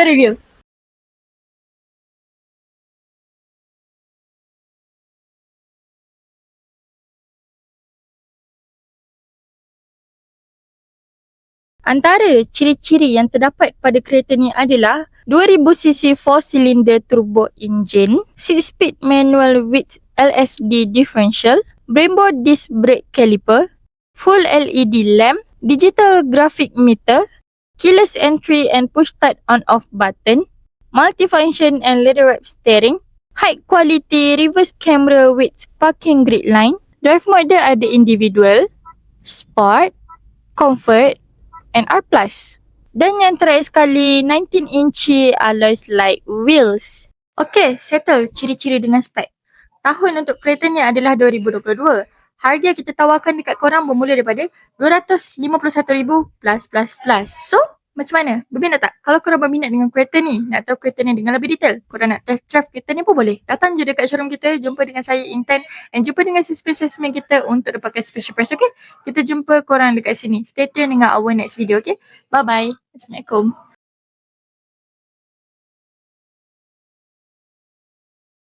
Jom review. Antara ciri-ciri yang terdapat pada kereta ni adalah 2000cc 4-cylinder turbo engine, 6-speed manual with LSD differential, Brembo disc brake caliper, full LED lamp, digital graphic meter, keyless entry and push start on-off button, multifunction and leather-wrapped steering, high quality reverse camera with parking grid line, drive mode dia ada individual, sport, comfort and R+. Dan yang terakhir sekali, 19-inch alloys light wheels. Okay, settle ciri-ciri dengan spek. Tahun untuk kereta ni adalah 2022. Harga kita tawarkan dekat korang bermula daripada RM251,000 plus. So, macam mana? Berminat tak? Kalau korang berminat dengan kereta ni, nak tahu kereta ni dengan lebih detail, korang nak test drive kereta ni pun boleh. Datang je dekat showroom kita, jumpa dengan saya Intan and jumpa dengan salesman kita untuk dapatkan special price, okay? Kita jumpa korang dekat sini. Stay tune dengan our next video, okay? Bye-bye. Assalamualaikum.